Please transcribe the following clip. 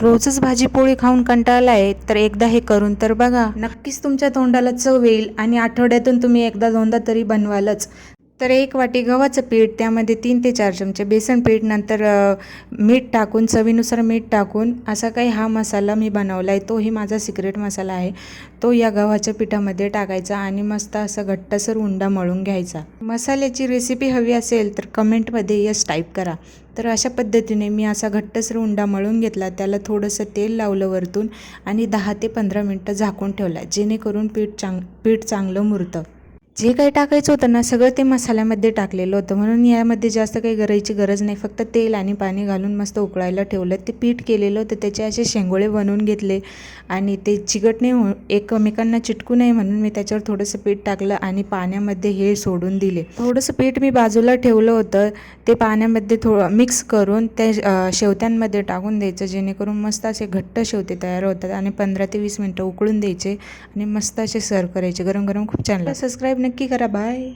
रोजच भाजी पोळी खाऊन कंटाळलाय तर एकदा हे करून तर बघा, नक्कीच तुमच्या तोंडाला चव येईल आणि आठवड्यातून तुम्ही एकदा दोनदा तरी बनवालच. तर 1 वाटी गव्हाचं पीठ, त्यामध्ये 3 ते 4 चमचे बेसन पीठ, नंतर मीठ टाकून, चवीनुसार मीठ टाकून असा काही हा मसाला मी बनवला आहे. तोही माझा सिक्रेट मसाला आहे. तो या गव्हाच्या पिठामध्ये टाकायचा आणि मस्त असा घट्टसर उंडा मळून घ्यायचा. मसाल्याची रेसिपी हवी असेल तर कमेंटमध्ये यस टाईप करा. तर अशा पद्धतीने मी असा घट्टसर उंडा मळून घेतला. त्याला थोडंसं तेल लावलं वरतून आणि 10 ते 15 मिनटं झाकून ठेवला, जेणेकरून पीठ चांगलं मुरतं. जे काही टाकायचं होतं ना, सगळं ते मसाल्यामध्ये टाकलेलं होतं, म्हणून यामध्ये जास्त काही करायची गरज नाही. फक्त तेल आणि पाणी घालून मस्त उकळायला ठेवलं. ते पीठ केलेलं होतं त्याचे असे शेंगोळे बनवून घेतले आणि ते चिकट नाही एकमेकांना चिटकू नये म्हणून मी त्याच्यावर थोडंसं पीठ टाकलं आणि पाण्यामध्ये हे सोडून दिले. थोडंसं पीठ मी बाजूला ठेवलं होतं, ते पाण्यामध्ये मिक्स करून त्या शेवत्यांमध्ये टाकून द्यायचं, जेणेकरून मस्त असे घट्ट शेवते तयार होतात आणि 15 ते 20 मिनटं उकळून द्यायचे आणि मस्त असे सर्व करायचे. गरम गरम खूप छान लागतात. सबस्क्राईब नक्की करा. बाय.